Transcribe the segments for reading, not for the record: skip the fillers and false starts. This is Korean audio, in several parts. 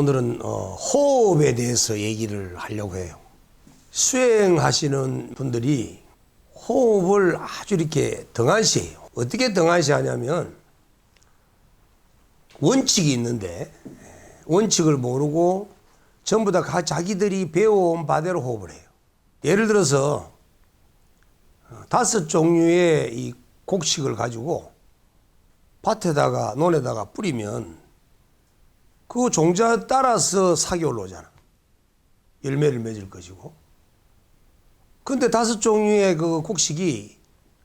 오늘은 호흡에 대해서 얘기를 하려고 해요. 수행하시는 분들이 호흡을 아주 이렇게 등한시해요. 어떻게 등한시하냐면 원칙이 있는데 원칙을 모르고 전부 다 자기들이 배워온 바대로 호흡을 해요. 예를 들어서 5종류의 이 곡식을 가지고 밭에다가 논에다가 뿌리면 그 종자 따라서 sak이 올라오잖아. 열매를 맺을 것이고. 근데 5종류의 그 곡식이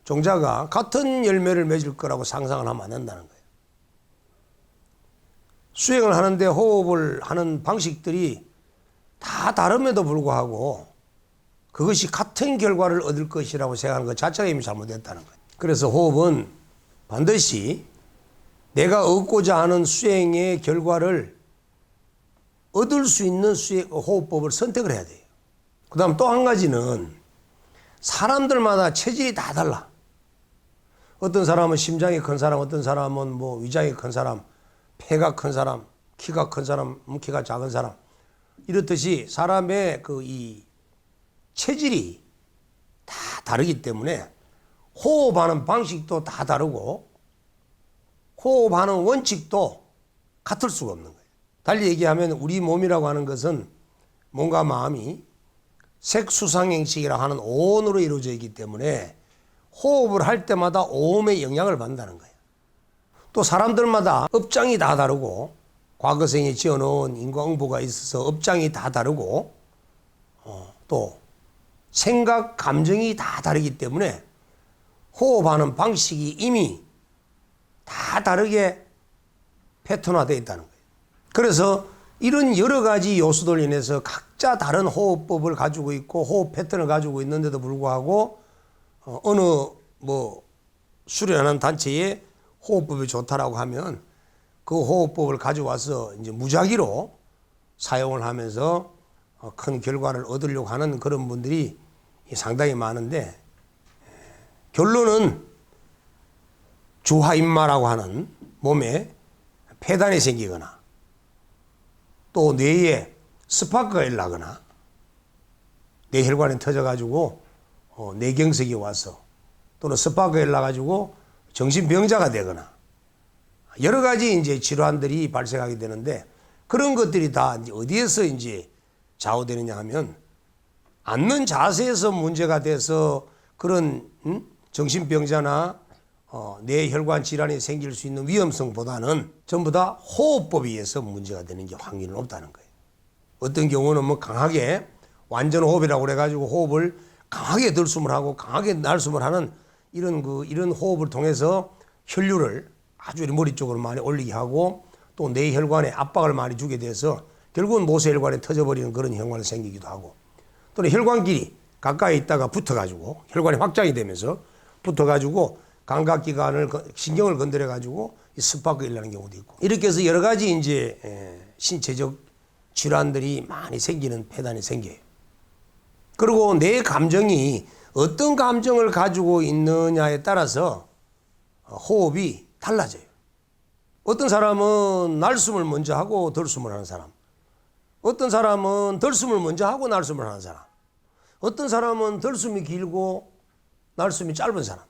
종자가 같은 열매를 맺을 거라고 상상을 하면 안 된다는 거예요. 수행을 하는데 호흡을 하는 방식들이 다 다름에도 불구하고 그것이 같은 결과를 얻을 것이라고 생각하는 것 자체가 이미 잘못됐다는 거예요. 그래서 호흡은 반드시 내가 얻고자 하는 수행의 결과를 얻을 수 있는 호흡법을 선택을 해야 돼요. 그 다음 또 한 가지는 사람들마다 체질이 다 달라. 어떤 사람은 심장이 큰 사람, 어떤 사람은 뭐 위장이 큰 사람, 폐가 큰 사람, 키가 큰 사람, 키가 작은 사람. 이렇듯이 사람의 이 체질이 다 다르기 때문에 호흡하는 방식도 다 다르고 호흡하는 원칙도 같을 수가 없는 거예요. 달리 얘기하면 우리 몸이라고 하는 것은 몸과 마음이 색수상행식이라고 하는 오온으로 이루어져 있기 때문에 호흡을 할 때마다 오음의 영향을 받는다는 거예요. 또 사람들마다 업장이 다 다르고 과거생에 지어놓은 인과응보가 있어서 업장이 다 다르고 또 생각, 감정이 다 다르기 때문에 호흡하는 방식이 이미 다 다르게 패턴화되어 있다는 거예요. 그래서 이런 여러 가지 요소들 인해서 각자 다른 호흡법을 가지고 있고 호흡 패턴을 가지고 있는데도 불구하고 어느 수련하는 단체에 호흡법이 좋다라고 하면 그 호흡법을 가져와서 이제 무작위로 사용을 하면서 큰 결과를 얻으려고 하는 그런 분들이 상당히 많은데 결론은 주하인마라고 하는 몸에 폐단이 생기거나 또 뇌에 스파크가 일어나거나 뇌혈관이 터져가지고 뇌경색이 와서 또는 스파크가 일어나가지고 정신병자가 되거나 여러 가지 이제 질환들이 발생하게 되는데 그런 것들이 다 이제 어디에서 이제 좌우되느냐 하면 앉는 자세에서 문제가 돼서 그런 정신병자나 뇌혈관 질환이 생길 수 있는 위험성보다는 전부 다 호흡법에 의해서 문제가 되는 게 확률은 없다는 거예요. 어떤 경우는 뭐 강하게 완전 호흡이라고 그래가지고 호흡을 강하게 들숨을 하고 강하게 날숨을 하는 이런 호흡을 통해서 혈류를 아주 머리 쪽으로 많이 올리게 하고 또 뇌혈관에 압박을 많이 주게 돼서 결국은 모세혈관에 터져버리는 그런 현상이 생기기도 하고 또는 혈관끼리 가까이 있다가 붙어가지고 혈관이 확장이 되면서 붙어가지고 감각기관을 신경을 건드려가지고 스파크가 일어나는 경우도 있고 이렇게 해서 여러 가지 이제 신체적 질환들이 많이 생기는 폐단이 생겨요. 그리고 내 감정이 어떤 감정을 가지고 있느냐에 따라서 호흡이 달라져요. 어떤 사람은 날숨을 먼저 하고 덜숨을 하는 사람, 어떤 사람은 덜숨을 먼저 하고 날숨을 하는 사람, 어떤 사람은 덜숨이 길고 날숨이 짧은 사람,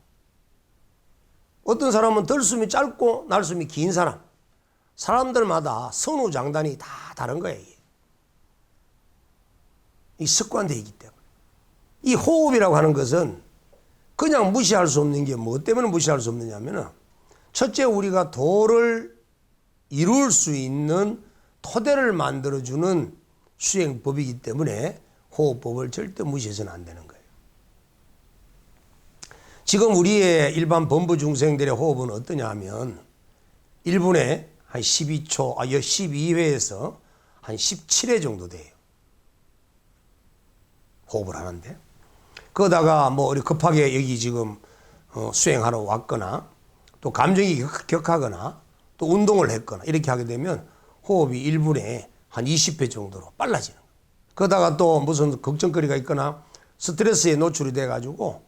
어떤 사람은 덜숨이 짧고 날숨이 긴 사람, 사람들마다 선후장단이 다 다른 거예요. 이 습관되어 있기 때문에. 이 호흡이라고 하는 것은 그냥 무시할 수 없는 게 뭐 때문에 무시할 수 없느냐면은 첫째 우리가 도를 이룰 수 있는 토대를 만들어주는 수행법이기 때문에 호흡법을 절대 무시해서는 안 되는 거예요. 지금 우리의 일반 범부 중생들의 호흡은 어떠냐 하면 1분에 한 12초, 12회에서 한 17회 정도 돼요. 호흡을 하는데. 그러다가 뭐 우리 급하게 여기 지금 수행하러 왔거나 또 감정이 격하거나 또 운동을 했거나 이렇게 하게 되면 호흡이 1분에 한 20회 정도로 빨라지는 거예요. 그러다가 또 무슨 걱정거리가 있거나 스트레스에 노출이 돼가지고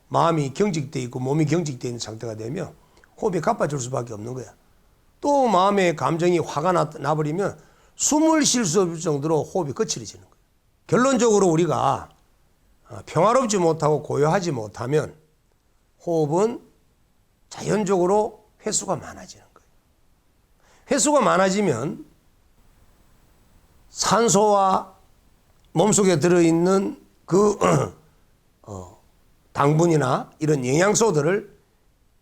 마음이 경직돼 있고 몸이 경직돼 있는 상태가 되면 호흡이 가빠질 수밖에 없는 거야. 또 마음의 감정이 화가 나버리면 숨을 쉴 수 없을 정도로 호흡이 거칠어지는 거예요. 결론적으로 우리가 평화롭지 못하고 고요하지 못하면 호흡은 자연적으로 횟수가 많아지는 거예요. 횟수가 많아지면 산소와 몸속에 들어있는 그 당분이나 이런 영양소들을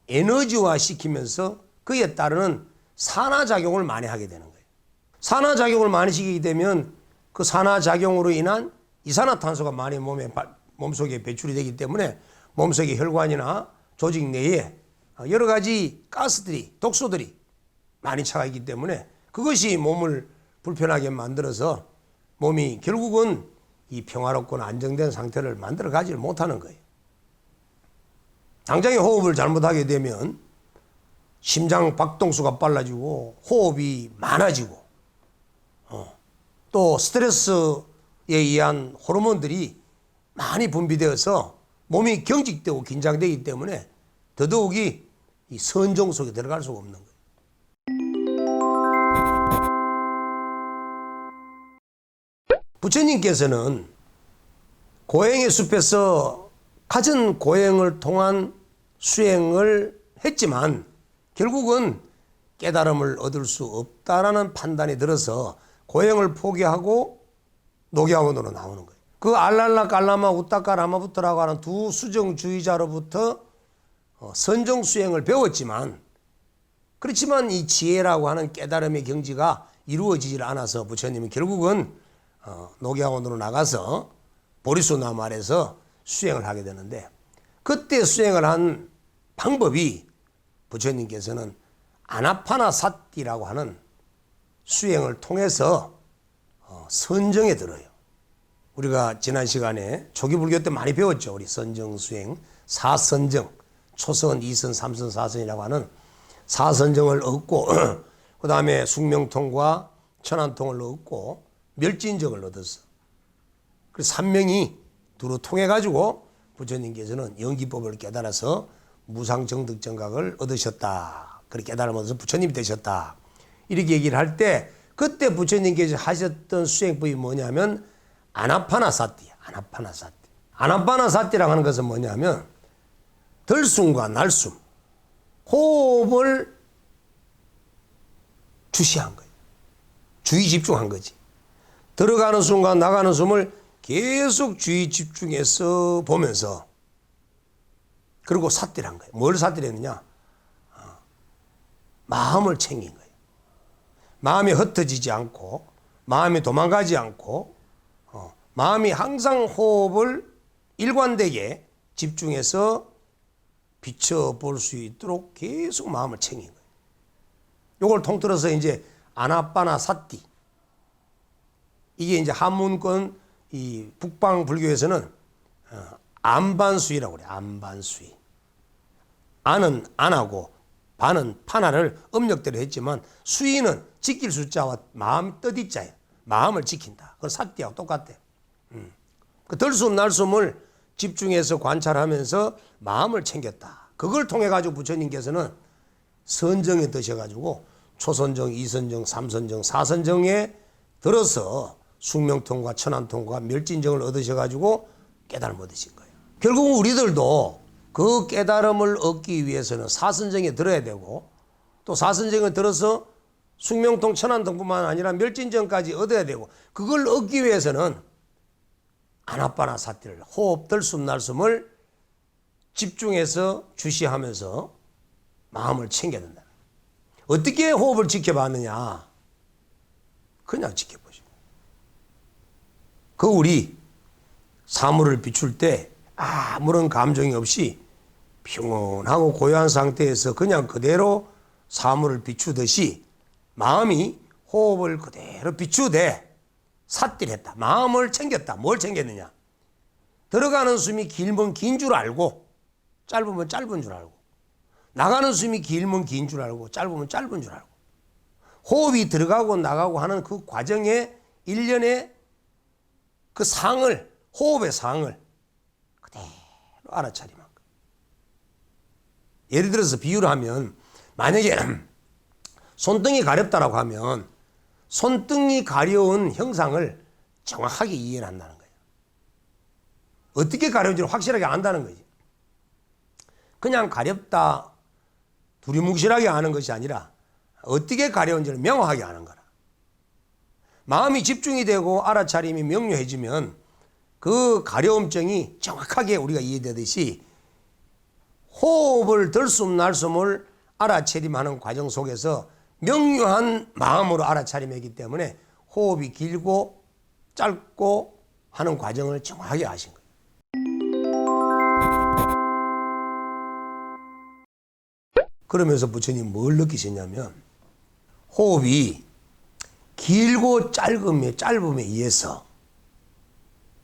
에너지화 시키면서 그에 따르는 산화작용을 많이 하게 되는 거예요. 산화작용을 많이 시키게 되면 그 산화작용으로 인한 이산화탄소가 많이 몸속에 배출이 되기 때문에 몸속의 혈관이나 조직 내에 여러 가지 가스들이, 독소들이 많이 차가 있기 때문에 그것이 몸을 불편하게 만들어서 몸이 결국은 이 평화롭거나 안정된 상태를 만들어 가지를 못하는 거예요. 당장에 호흡을 잘못하게 되면 심장 박동수가 빨라지고 호흡이 많아지고 또 스트레스에 의한 호르몬들이 많이 분비되어서 몸이 경직되고 긴장되기 때문에 더더욱이 이 선정 속에 들어갈 수가 없는 거예요. 부처님께서는 고행의 숲에서 갖은 고행을 통한 수행을 했지만 결국은 깨달음을 얻을 수 없다라는 판단이 들어서 고행을 포기하고 녹야원으로 나오는 거예요. 그 알랄라 깔라마 우따까 라마부터라고 하는 두 수정주의자로부터 선정 수행을 배웠지만 그렇지만 이 지혜라고 하는 깨달음의 경지가 이루어지질 않아서 부처님은 결국은 녹야원으로 나가서 보리수나무 아래서 수행을 하게 되는데 그때 수행을 한 방법이 부처님께서는 아나파나사티라고 하는 수행을 통해서 선정에 들어요. 우리가 지난 시간에 초기 불교 때 많이 배웠죠. 우리 선정 수행, 사선정, 초선, 이선, 삼선, 사선이라고 하는 사선정을 얻고 그 다음에 숙명통과 천안통을 얻고 멸진정을 얻었어. 그래서 삼명이 두루 통해 가지고 부처님께서는 연기법을 깨달아서 무상정득정각을 얻으셨다. 그렇게 깨달음을 얻어서 부처님이 되셨다. 이렇게 얘기를 할 때 그때 부처님께서 하셨던 수행법이 뭐냐면 아나파나사티야. 아나파나사티. 아나파나사티라고 하는 것은 뭐냐면 들숨과 날숨, 호흡을 주시한 거예요. 주의 집중한 거지. 들어가는 숨과 나가는 숨을 계속 주의 집중해서 보면서 그리고 삿딜한 거예요. 뭘 삿딜했느냐? 마음을 챙긴 거예요. 마음이 흩어지지 않고 마음이 도망가지 않고 마음이 항상 호흡을 일관되게 집중해서 비춰볼 수 있도록 계속 마음을 챙긴 거예요. 이걸 통틀어서 이제 아나파나사티, 이게 이제 한문권 이 북방 불교에서는 안반수이라고 그래요. 안반수이. 안은 안하고 반은 파나를 음력대로 했지만 수이는 지킬 숫자와 마음 뜻이자예요. 마음을 지킨다. 그건 사티하고 똑같대요. 그 들숨 날숨을 집중해서 관찰하면서 마음을 챙겼다. 그걸 통해 가지고 부처님께서는 선정에 드셔가지고 초선정, 이선정, 삼선정, 사선정에 들어서 숙명통과 천안통과 멸진정을 얻으셔가지고 깨달음 얻으신 거예요. 결국 우리들도 그 깨달음을 얻기 위해서는 사선정에 들어야 되고 또 사선정에 들어서 숙명통, 천안통뿐만 아니라 멸진정까지 얻어야 되고 그걸 얻기 위해서는 아나파나사티를 호흡, 들숨, 날숨을 집중해서 주시하면서 마음을 챙겨야 된다. 어떻게 호흡을 지켜봤느냐? 그냥 지켜보시고. 그 우리 사물을 비출 때 아무런 감정이 없이 평온하고 고요한 상태에서 그냥 그대로 사물을 비추듯이 마음이 호흡을 그대로 비추되 삿딜했다. 마음을 챙겼다. 뭘 챙겼느냐? 들어가는 숨이 길면 긴 줄 알고 짧으면 짧은 줄 알고 나가는 숨이 길면 긴 줄 알고 짧으면 짧은 줄 알고 호흡이 들어가고 나가고 하는 그 과정의 일련의 그 상을, 호흡의 상을 그대로 알아차림한 거예요. 예를 들어서 비유를 하면 만약에 손등이 가렵다라고 하면 손등이 가려운 형상을 정확하게 이해한다는 거예요. 어떻게 가려운지를 확실하게 안다는 거지. 그냥 가렵다, 두리뭉실하게 아는 것이 아니라 어떻게 가려운지를 명확하게 아는 거라. 마음이 집중이 되고 알아차림이 명료해지면 그 가려움증이 정확하게 우리가 이해되듯이 호흡을 들숨 날숨을 알아차림하는 과정 속에서 명료한 마음으로 알아차림하기 때문에 호흡이 길고 짧고 하는 과정을 정확하게 아신 거예요. 그러면서 부처님 뭘 느끼셨냐면 호흡이 길고 짧음에 의해서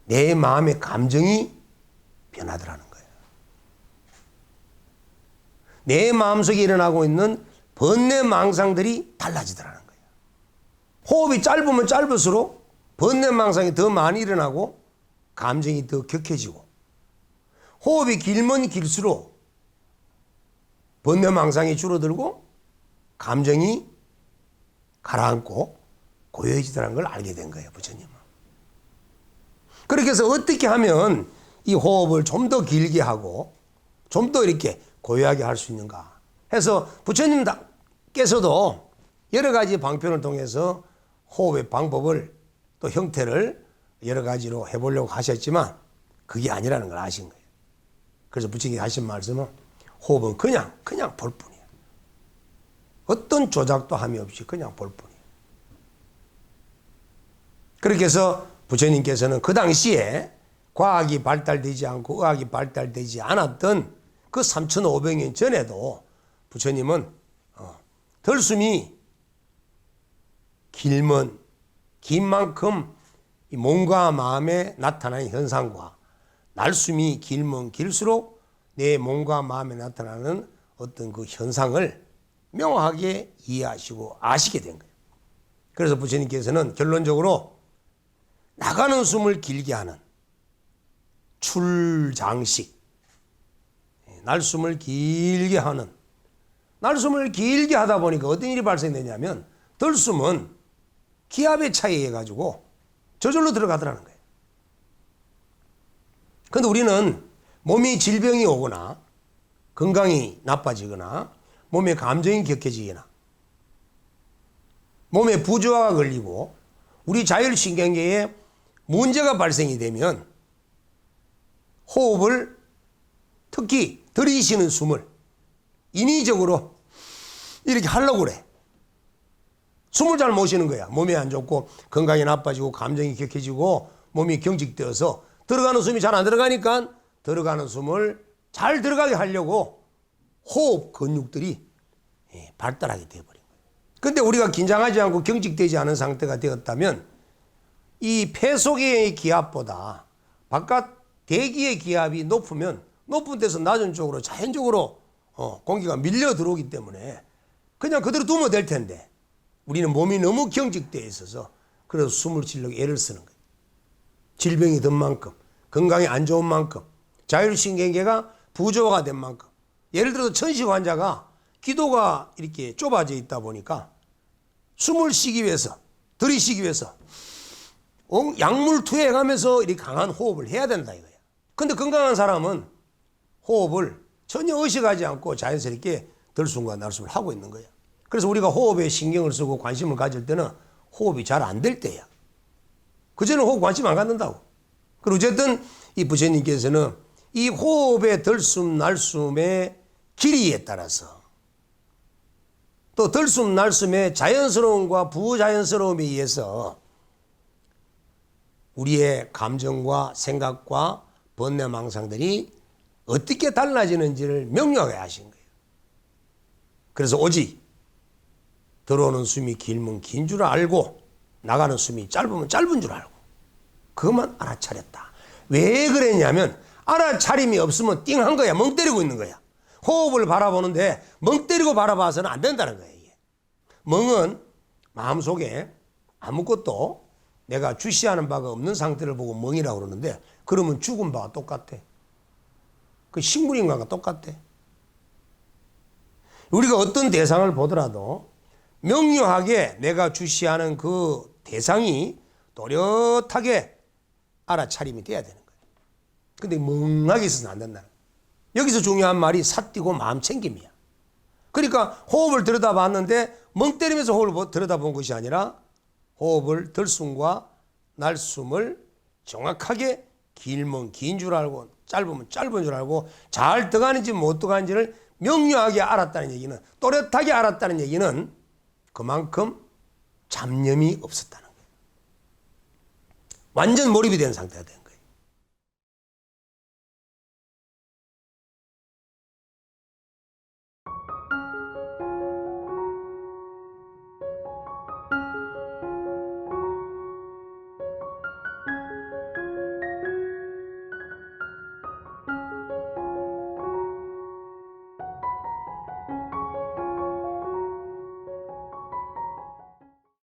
내 마음의 감정이 변하더라는 거예요. 내 마음속에 일어나고 있는 번뇌 망상들이 달라지더라는 거예요. 호흡이 짧으면 짧을수록 번뇌 망상이 더 많이 일어나고 감정이 더 격해지고, 호흡이 길면 길수록 번뇌 망상이 줄어들고 감정이 가라앉고 고요해지더라는 걸 알게 된 거예요, 부처님은. 그렇게 해서 어떻게 하면 이 호흡을 좀 더 길게 하고 좀 더 이렇게 고요하게 할 수 있는가 해서 부처님께서도 여러 가지 방편을 통해서 호흡의 방법을 또 형태를 여러 가지로 해보려고 하셨지만 그게 아니라는 걸 아신 거예요. 그래서 부처님이 하신 말씀은 호흡은 그냥 볼 뿐이에요. 어떤 조작도 함이 없이 그냥 볼 뿐이에요. 그렇게 해서 부처님께서는 그 당시에 과학이 발달되지 않고 의학이 발달되지 않았던 그 3,500년 전에도 부처님은 들숨이 길면 긴 만큼 이 몸과 마음에 나타나는 현상과 날숨이 길면 길수록 내 몸과 마음에 나타나는 어떤 그 현상을 명확하게 이해하시고 아시게 된 거예요. 그래서 부처님께서는 결론적으로 나가는 숨을 길게 하는 출장식, 날숨을 길게 하는, 날숨을 길게 하다 보니까 어떤 일이 발생되냐면 들숨은 기압의 차이에 가지고 저절로 들어가더라는 거예요. 그런데 우리는 몸이 질병이 오거나 건강이 나빠지거나 몸에 감정이 격해지거나 몸에 부조화가 걸리고 우리 자율신경계에 문제가 발생이 되면 호흡을, 특히 들이쉬는 숨을 인위적으로 이렇게 하려고 그래. 숨을 잘 못 쉬는 거야. 몸이 안 좋고 건강이 나빠지고 감정이 격해지고 몸이 경직되어서 들어가는 숨이 잘 안 들어가니까 들어가는 숨을 잘 들어가게 하려고 호흡 근육들이 발달하게 되어버린 거예요. 그런데 우리가 긴장하지 않고 경직되지 않은 상태가 되었다면 이 폐 속의 기압보다 바깥 대기의 기압이 높으면 높은 데서 낮은 쪽으로 자연적으로 공기가 밀려 들어오기 때문에 그냥 그대로 두면 될 텐데 우리는 몸이 너무 경직되어 있어서 그래서 숨을 쉬려고 애를 쓰는 거예요. 질병이 든 만큼, 건강이 안 좋은 만큼, 자율신경계가 부조화가 된 만큼, 예를 들어서 천식 환자가 기도가 이렇게 좁아져 있다 보니까 숨을 쉬기 위해서, 들이쉬기 위해서 약물 투여해가면서 이렇게 강한 호흡을 해야 된다 이거야. 근데 건강한 사람은 호흡을 전혀 의식하지 않고 자연스럽게 들숨과 날숨을 하고 있는 거야. 그래서 우리가 호흡에 신경을 쓰고 관심을 가질 때는 호흡이 잘 안 될 때야. 그전에는 호흡 관심 안 갖는다고. 그리고 어쨌든 이 부처님께서는 이 호흡의 들숨 날숨의 길이에 따라서 또 들숨 날숨의 자연스러움과 부자연스러움에 의해서 우리의 감정과 생각과 번뇌 망상들이 어떻게 달라지는지를 명료하게 하신 거예요. 그래서 오직 들어오는 숨이 길면 긴 줄 알고 나가는 숨이 짧으면 짧은 줄 알고 그것만 알아차렸다. 왜 그랬냐면 알아차림이 없으면 띵한 거야. 멍 때리고 있는 거야. 호흡을 바라보는데 멍 때리고 바라봐서는 안 된다는 거예요. 이게. 멍은 마음속에 아무것도 내가 주시하는 바가 없는 상태를 보고 멍이라고 그러는데 그러면 죽은 바와 똑같아. 그 식물인간과 똑같아. 우리가 어떤 대상을 보더라도 명료하게 내가 주시하는 그 대상이 또렷하게 알아차림이 돼야 되는 거예요. 근데 멍하게 있어서는 안 된다는 거예요. 여기서 중요한 말이 삿디고 마음 챙김이야. 그러니까 호흡을 들여다봤는데 멍 때리면서 호흡을 들여다본 것이 아니라 호흡을 들숨과 날숨을 정확하게 길면 긴 줄 알고 짧으면 짧은 줄 알고 잘 들어가는지 못 들어가는지를 명료하게 알았다는 얘기는, 또렷하게 알았다는 얘기는 그만큼 잡념이 없었다는 거예요. 완전 몰입이 된 상태가 된 거예요.